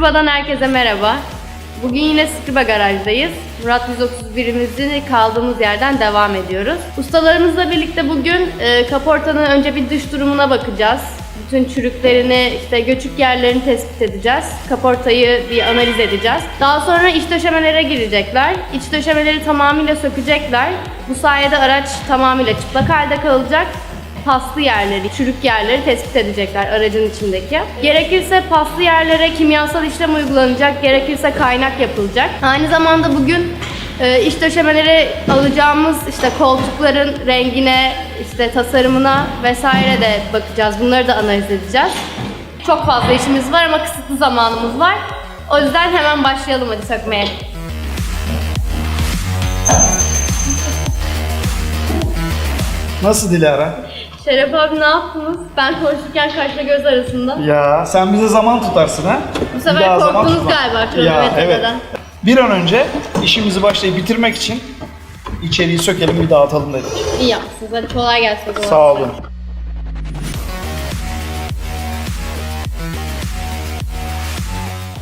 Scriba'dan herkese merhaba. Bugün yine Scriba garajdayız. Murat 131'imizin kaldığımız yerden devam ediyoruz. Ustalarımızla birlikte bugün kaportanın önce bir dış durumuna bakacağız. Bütün çürüklerini, göçük yerlerini tespit edeceğiz. Kaportayı bir analiz edeceğiz. Daha sonra iç döşemelere girecekler. İç döşemeleri tamamıyla sökecekler. Bu sayede araç tamamıyla çıplak halde kalacak. Paslı yerleri, çürük yerleri tespit edecekler aracın içindeki. Gerekirse paslı yerlere kimyasal işlem uygulanacak, gerekirse kaynak yapılacak. Aynı zamanda bugün iç döşemeleri alacağımız koltukların rengine, tasarımına vesaire de bakacağız. Bunları da analiz edeceğiz. Çok fazla işimiz var ama kısıtlı zamanımız var. O yüzden hemen başlayalım hadi sökmeye. Nasıl Dilara? Şeref abi ne yaptınız? Ben konuşurken kaşla göz arasında. Ya sen bize zaman tutarsın ha? Bu sefer korktunuz galiba kronometreden. Evet. Bir an önce işimizi başlayıp bitirmek için içeriği sökelim bir dağıtalım dedik. İyi yapmışsınız. Hadi kolay gelsin o zaman. Sağ olun.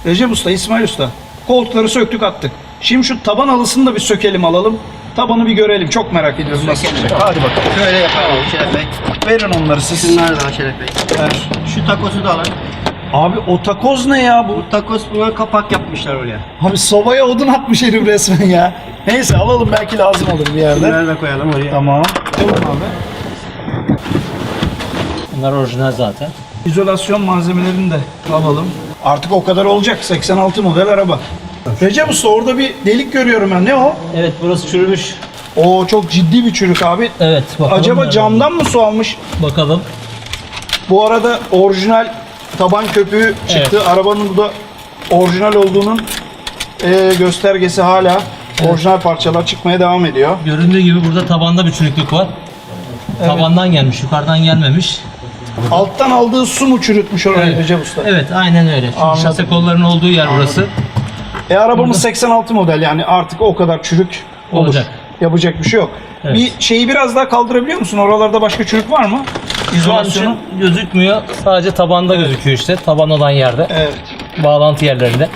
Recep Usta, İsmail Usta. Koltukları söktük attık. Şimdi şu taban halısını da bir sökelim alalım. Tabanı bir görelim. Çok merak ediyoruz nasıl olacak. Hadi bakalım. Şöyle yapalım Şeref Bey. Verin onları siz. Şunları da Şeref Bey. Ver. Şu takosu da alın. Abi o takoz ne ya bu? Bu takos buna kapak yapmışlar oraya. Abi sobaya odun atmış herif resmen ya. Neyse alalım belki lazım olur bir yerde. Bunları da koyalım oraya. Tamam. Tamam abi. Bunlar orijinal zaten. İzolasyon malzemelerini de alalım. Artık o kadar olacak. 86 model araba. Recep Usta orada bir delik görüyorum ben. Ne o? Evet, burası çürümüş. O çok ciddi bir çürük abi. Evet, bakalım. Acaba camdan mı su almış? Bakalım. Bu arada orijinal taban köpüğü çıktı. Evet. Arabanın bu da orijinal olduğunun göstergesi hala. Orijinal parçalar çıkmaya devam ediyor. Göründüğü gibi burada tabanda bir çürüklük var. Tabandan gelmiş, yukarıdan gelmemiş. Alttan aldığı su mu çürütmüş orayı Evet. Recep Usta? Evet, aynen öyle. Çünkü Anladım. şase kollarının olduğu yer burası. Arabamız 86 model yani artık o kadar çürük olur. Olacak. Yapacak bir şey yok. Evet. Bir şeyi biraz daha kaldırabiliyor musun? Oralarda başka çürük var mı? Şu an İzolasyonu. için gözükmüyor. Sadece tabanda gözüküyor işte. Taban olan yerde. Evet. Bağlantı yerlerinde.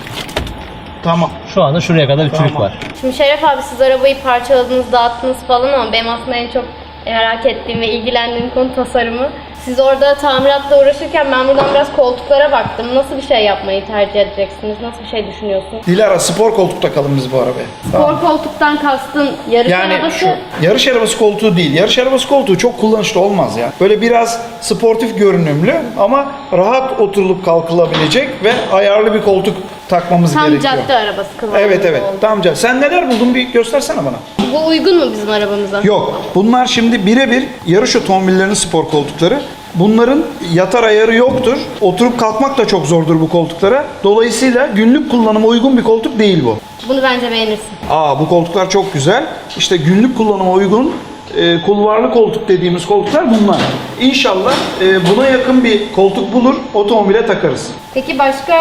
Tamam. Şu anda şuraya kadar bir çürük Tamam. var. Şimdi Şeref abi siz arabayı parçaladınız, dağıttınız falan ama benim aslında en çok merak ettiğim ve ilgilendiğim konu tasarımı. Siz orada tamiratla uğraşırken ben buradan biraz koltuklara baktım. Nasıl bir şey yapmayı tercih edeceksiniz? Nasıl bir şey düşünüyorsun? Dilara spor koltuk takalım biz bu arabaya. Tamam. Spor koltuktan kastın yarış Yani arabası. şu yarış arabası koltuğu değil. Yarış arabası koltuğu çok kullanışlı olmaz ya. Böyle biraz sportif görünümlü ama rahat oturulup kalkılabilecek ve ayarlı bir koltuk takmamız Tam gerekiyor. cadde arabası kıvamında Evet. oldu. Tam cadde. Sen neler buldun bir göstersene bana. Bu uygun mu bizim arabamıza? Yok. Bunlar şimdi birebir yarış otomobillerinin spor koltukları. Bunların yatar ayarı yoktur. Oturup kalkmak da çok zordur bu koltuklara. Dolayısıyla günlük kullanıma uygun bir koltuk değil bu. Bunu bence beğenirsin. Bu koltuklar çok güzel. İşte günlük kullanıma uygun kulvarlı koltuk dediğimiz koltuklar bunlar. İnşallah buna yakın bir koltuk bulur, otomobile takarız. Peki başka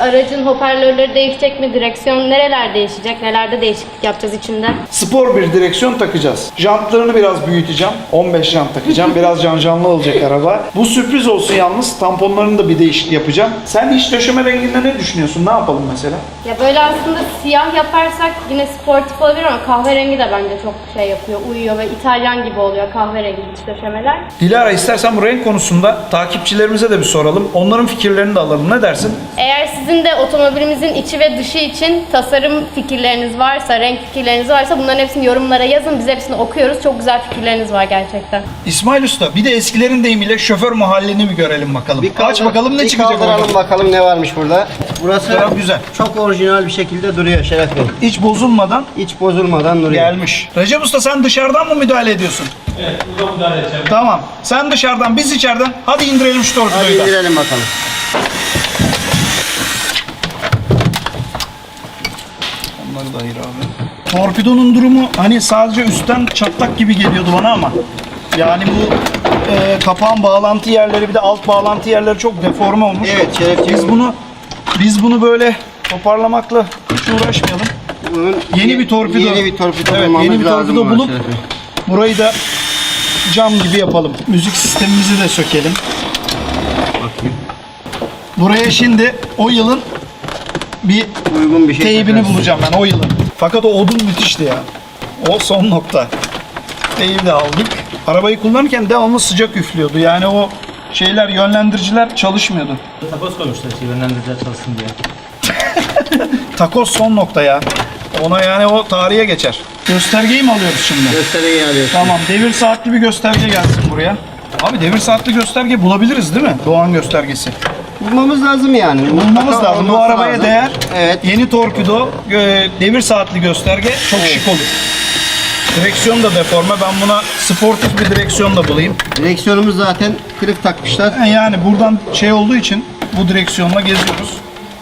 aracın hoparlörleri değişecek mi? Direksiyon nereler değişecek? Nelerde değişiklik yapacağız içinde? Spor bir direksiyon takacağız. Jantlarını biraz büyüteceğim. 15 jant takacağım. Biraz canlı olacak araba. Bu sürpriz olsun yalnız. Tamponlarını da bir değişiklik yapacağım. Sen iç döşeme renginde ne düşünüyorsun? Ne yapalım mesela? Ya böyle aslında siyah yaparsak yine sportif olabilir ama kahverengi de bence çok şey yapıyor, uyuyor ve İtalyan gibi oluyor kahverengi iç döşemeler. Dilara istersen bu renk konusunda takipçilerimize de bir soralım. Onların fikirlerini de alalım. Ne dersin? Eğer sizin de otomobilimizin içi ve dışı için tasarım fikirleriniz varsa, renk fikirleriniz varsa bunların hepsini yorumlara yazın. Biz hepsini okuyoruz. Çok güzel fikirleriniz var gerçekten. İsmail Usta bir de eskilerin deyimiyle şoför mahallini bir görelim bakalım. Aç bakalım ne çıkacak kaldıralım orada. bakalım ne varmış burada. Burası Taraf güzel. çok orijinal bir şekilde duruyor Şeref Bey. Hiç bozulmadan Hiç bozulmadan duruyor. gelmiş. Recep Usta sen dışarıdan mı müdahale ediyorsun? Evet, burada müdahale edeceğim. Tamam. Sen dışarıdan biz içeriden. Hadi indirelim şu Hadi torpidoyu da. indirelim bakalım. Onları da ayır abi. Torpidonun durumu hani sadece üstten çatlak gibi geliyordu bana ama yani bu kapağın bağlantı yerleri bir de alt bağlantı yerleri çok deforme olmuş. Evet, Şerefciğim. Biz bunu böyle toparlamakla hiç uğraşmayalım. Bunun Yeni bir torpido. Yeni bir torpido Evet, bulmamız yeni bir lazım torpido buna bulup Şeref Bey. burayı da cam gibi yapalım. Müzik sistemimizi de sökelim. Bakayım. Buraya şimdi o yılın bir Uygun bir şey teybini takarsın. bulacağım ben o yılın. Fakat o odun müthişti ya. O son nokta. Teybi de aldık. Arabayı kullanırken devamlı sıcak üflüyordu. Yani o şeyler, yönlendiriciler çalışmıyordu. Takoz koymuşlar yönlendiriciler çalışsın diye. Takoz son nokta ya. Ona yani o tarihe geçer. Göstergeyi mi alıyoruz şimdi? Gösteriyi alıyorsun. Tamam, devir saatli bir gösterge gelsin buraya. Abi devir saatli gösterge bulabiliriz değil mi? Doğan göstergesi. Bulmamız lazım yani. Bulmamız lazım. Bu Olması arabaya lazım. değer. Evet. Yeni torpido, devir saatli gösterge çok şık olur. Direksiyon da deforme. Ben buna sportif bir direksiyon da bulayım. Direksiyonumuz zaten kırık takmışlar. Yani buradan şey olduğu için bu direksiyonla geziyoruz.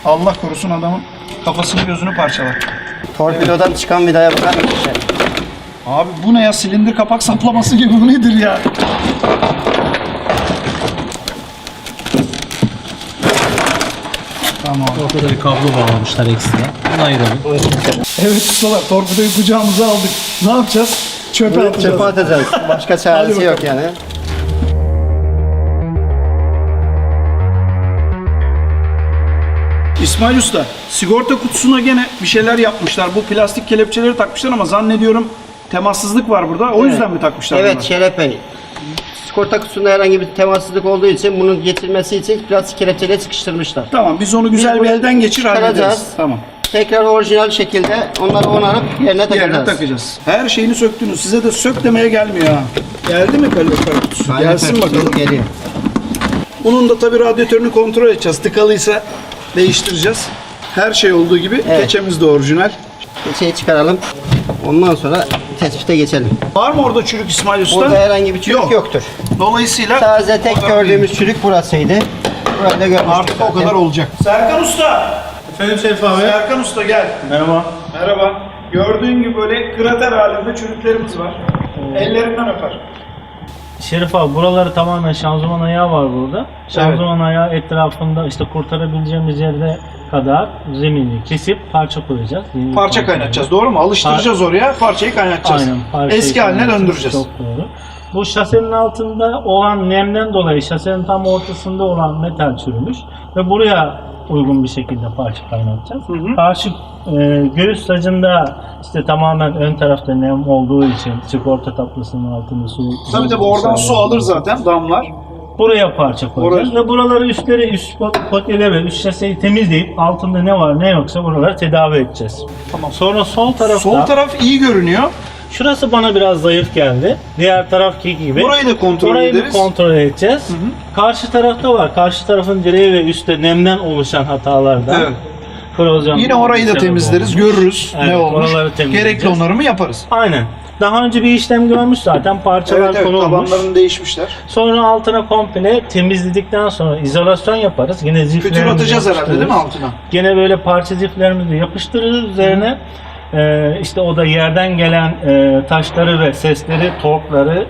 Allah korusun adamın kafasını gözünü parçalar. Torpidodan çıkan vidaya bakar mısın? Abi bu ne ya? Silindir kapak saplaması gibi, bu nedir ya? Tamam. Ortada bir kablo bağlamışlar ekstra. Bunu ayıralım. Evet ustalar, torpidoyu kucağımıza aldık. Ne yapacağız? Çöpe atacağız. Çöpe atacağız. Başka çaresi yok yani. İsmail Usta, sigorta kutusuna gene bir şeyler yapmışlar. Bu plastik kelepçeleri takmışlar ama zannediyorum temassızlık var burada. O yüzden mi takmışlar Evet bunları? Şeref Bey. Sigorta kutusunda herhangi bir temassızlık olduğu için bunun getirilmesi için plastik kelepçeyle sıkıştırmışlar. Tamam, biz onu güzel Biz bir bunu elden geçir hallederiz. çıkaracağız. Tamam. Tekrar orijinal şekilde onları onarıp yerine takacağız. Yerine takacağız. Her şeyini söktünüz. Size de sök demeye gelmiyor ha. Geldi mi kalorifer kutusu? Aynen, Gelsin kutusu bakalım. Geliyor. Bunun da tabii radyatörünü kontrol edeceğiz. Tıkalıysa değiştireceğiz. Her şey olduğu gibi Evet. keçemiz de orijinal. Şeyi çıkaralım. Ondan sonra tespite geçelim. Var mı orada çürük İsmail Usta? Burada herhangi bir çürük yoktur. Dolayısıyla Sadece tek o kadar gördüğümüz çürük burasıydı. Burada görmüştük artık o zaten. kadar olacak. Serkan Usta! Efendim Şerif abi. Serkan Usta gel. Merhaba. Merhaba. Gördüğün gibi böyle krater halinde çürüklerimiz var. Ellerinden öper. Şerif abi buraları tamamen şanzıman ayağı var burada. Şanzıman ayağı etrafında işte kurtarabileceğimiz yerde kadar zemini kesip parça koyacağız. Yeni Parça kaynatacağız, doğru mu? Alıştıracağız oraya, parçayı kaynatacağız. Aynen. parçayı Eski haline kaynatacağız. döndüreceğiz. Çok doğru. Bu şasenin altında olan nemden dolayı şasenin tam ortasında olan metal çürümüş ve buraya uygun bir şekilde parça kaynatacağız. Karşı göğüs sacında işte tamamen ön tarafta nem olduğu için sigorta tablasının altında su. Tabii oradan su alır zaten, damlar. Buraya parça koyacağız ve buraları üst potele ve üst şaseyi temizleyip altında ne var ne yoksa buraları tedavi edeceğiz. Tamam. Sonra sol tarafta, Sol taraf iyi görünüyor. şurası bana biraz zayıf geldi. Diğer taraftaki gibi. Burayı da kontrol Burayı ederiz. bir kontrol edeceğiz. Karşı tarafta var. Karşı tarafın direği ve üstte nemden oluşan hatalardan. Evet. Korozyon Yine orayı da sebep temizleriz, olmuş. görürüz Evet, ne olmuş. oraları temizleyeceğiz. Gerekli onarımı yaparız. Aynen. Daha önce bir işlem görmüş zaten. Parçalar konulmuş. tabanlarını değişmişler. Sonra altına komple temizledikten sonra izolasyon yaparız. Yine Fütür ziflerimizi atacağız herhalde değil mi yapıştırırız. altına? Gene böyle parça ziflerimizi yapıştırırız üzerine. İşte o da yerden gelen taşları ve sesleri, torkları,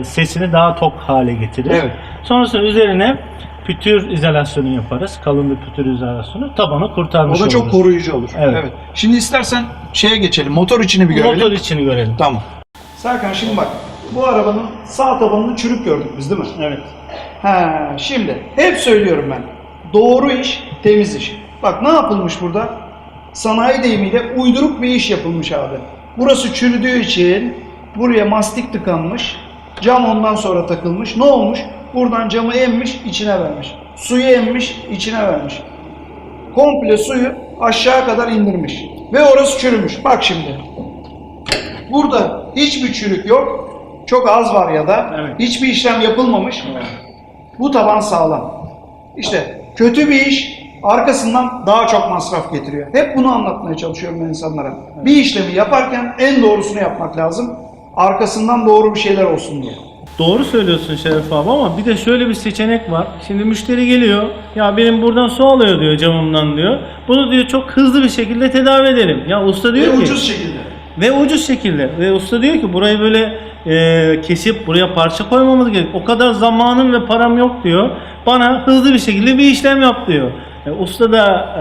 sesini daha tok hale getirir. Evet. Sonrasında üzerine pütür izolasyonu yaparız. Kalın bir pütür izolasyonu. Tabanı kurtarmış O da çok oluruz. koruyucu olur. Evet. Şimdi istersen şeye geçelim, motor içini bir görelim. Motor içini görelim. Tamam. Serkan şimdi bak, bu arabanın sağ tabanını çürük gördük biz değil mi? Evet. Ha, şimdi hep söylüyorum ben. Doğru iş, temiz iş. Bak ne yapılmış burada? Sanayi deyimiyle uyduruk bir iş yapılmış abi. Burası çürüdüğü için buraya mastik tıkanmış. Cam ondan sonra takılmış. Ne olmuş? Buradan camı emmiş, içine vermiş. Suyu emmiş, içine vermiş. Komple suyu aşağı kadar indirmiş. Ve orası çürümüş. Bak şimdi. Burada hiçbir çürük yok. Çok az var ya da hiçbir işlem yapılmamış. Bu taban sağlam. İşte kötü bir iş arkasından daha çok masraf getiriyor. Hep bunu anlatmaya çalışıyorum ben insanlara. Bir işlemi yaparken en doğrusunu yapmak lazım. Arkasından doğru bir şeyler olsun diye. Doğru söylüyorsun Şeref abi ama bir de şöyle bir seçenek var. Şimdi müşteri geliyor. Ya benim buradan su alıyor diyor camımdan diyor. Bunu diyor çok hızlı bir şekilde tedavi edelim. Ya usta diyor Ve ki. ucuz şekilde. Ve ucuz şekilde. Ve usta diyor ki burayı böyle kesip buraya parça koymamız gerek. O kadar zamanım ve param yok diyor. Bana hızlı bir şekilde bir işlem yap diyor. Usta da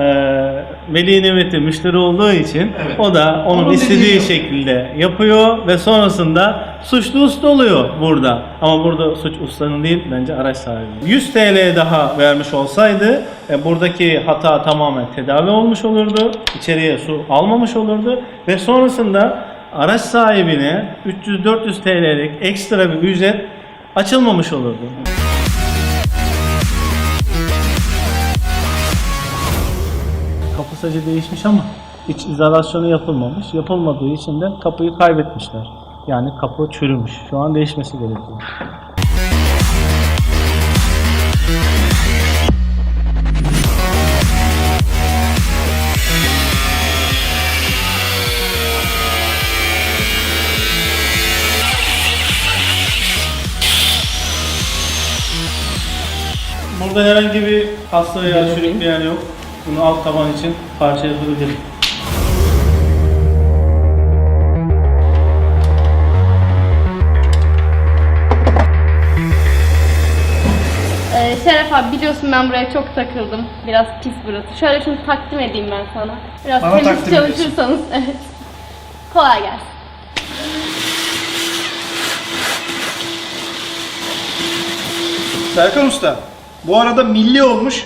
veli nimeti müşteri olduğu için o da onun istediği dediği şekilde yapıyor ve sonrasında suçlu usta oluyor burada. Ama burada suç ustanın değil bence araç sahibi. 100 TL daha vermiş olsaydı buradaki hata tamamen tedavi olmuş olurdu. İçeriye su almamış olurdu ve sonrasında araç sahibine 300-400 TL'lik ekstra bir ücret açılmamış olurdu. Kapı sacı değişmiş ama iç izolasyonu yapılmamış. Yapılmadığı için de kapıyı kaybetmişler. Yani kapı çürümüş. Şu an değişmesi gerekiyor. Burada herhangi bir hasta veya çürük bir yer yok. Bunu alt taban için parça yapabilirim. Şeref abi biliyorsun ben buraya çok takıldım. Biraz pis burası. Şöyle şunu takdim edeyim ben sana. Biraz Bana temiz takdim ediyorsun. çalışırsanız. Evet. Kolay gelsin. Serkan Usta, bu arada milli olmuş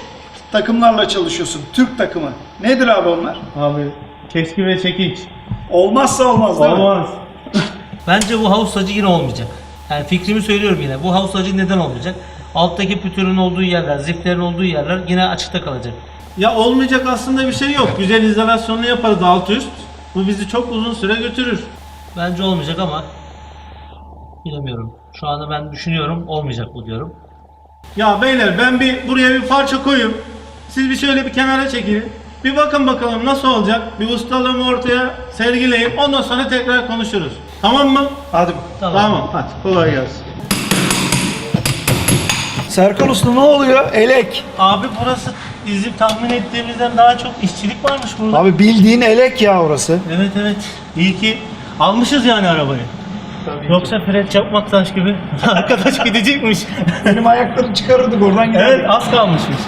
takımlarla çalışıyorsun. Türk takımı. Nedir abi onlar? Abi keski ve çekiç. Olmazsa olmaz değil mi? Olmaz. Bence bu havuz sacı yine olmayacak. Yani fikrimi söylüyorum yine. Bu havuz sacı neden olmayacak? Alttaki pütürün olduğu yerler, ziflerin olduğu yerler yine açıkta kalacak. Ya olmayacak aslında bir şey yok. Güzel izolasyonlu yaparız alt üst. Bu bizi çok uzun süre götürür. Bence olmayacak ama bilemiyorum. Şu anda ben düşünüyorum olmayacak bu diyorum. Ya beyler ben buraya bir parça koyayım. Siz bir şöyle bir kenara çekilin. Bir bakın bakalım nasıl olacak. Bir ustalığımı ortaya sergileyin. Ondan sonra tekrar konuşuruz. Tamam mı? Hadi. Tamam. Hadi kolay gelsin. Serkan Usta ne oluyor? Elek. Abi burası bizim tahmin ettiğimizden daha çok işçilik varmış burada. Abi bildiğin elek ya orası. Evet. İyi ki almışız yani arabayı. Yoksa fren çarpmak taş gibi arkadaş gidecekmiş. Benim ayakları çıkarırdık oradan giderdik. Evet az kalmışmış.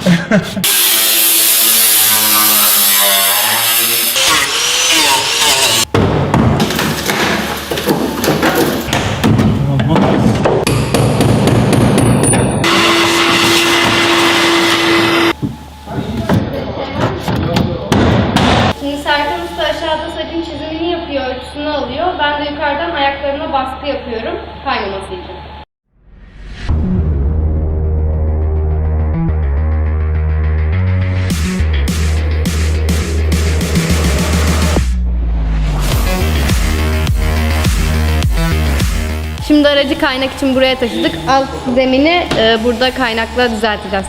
Şimdi Serkan Usta aşağıda sacın çizimini yapıyor, ölçüsünü alıyor. Ben de yukarıdan ayaklarına baskı yapıyorum kaymaması için. Şimdi aracı kaynak için buraya taşıdık. Alt zemini burada kaynakla düzelteceğiz.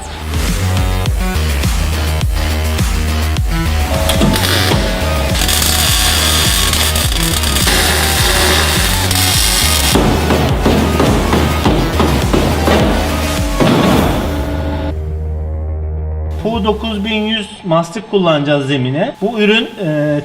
PU 9100 mastik kullanacağız zemine. Bu ürün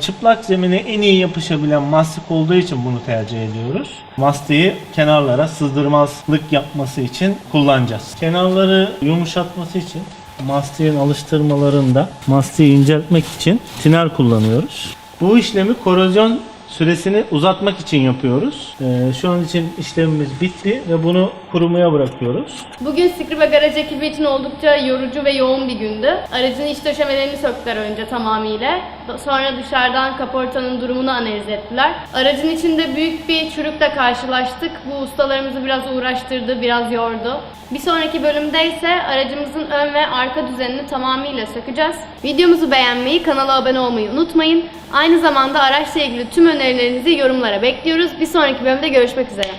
çıplak zemine en iyi yapışabilen mastik olduğu için bunu tercih ediyoruz. Mastiği kenarlara sızdırmazlık yapması için kullanacağız. Kenarları yumuşatması için mastiğin alıştırmalarında mastiği inceltmek için tiner kullanıyoruz. Bu işlemi korozyon süresini uzatmak için yapıyoruz. Şu an için işlemimiz bitti ve bunu kurumaya bırakıyoruz. Bugün Skriba Garaj ekibi için oldukça yorucu ve yoğun bir gündü. Aracın iç döşemelerini söktüler önce tamamıyla. Sonra dışarıdan kaportanın durumunu analiz ettiler. Aracın içinde büyük bir çürükle karşılaştık. Bu ustalarımızı biraz uğraştırdı, biraz yordu. Bir sonraki bölümde ise aracımızın ön ve arka düzenini tamamıyla sökeceğiz. Videomuzu beğenmeyi, kanala abone olmayı unutmayın. Aynı zamanda araçla ilgili tüm önerilerinizi yorumlara bekliyoruz. Bir sonraki bölümde görüşmek üzere.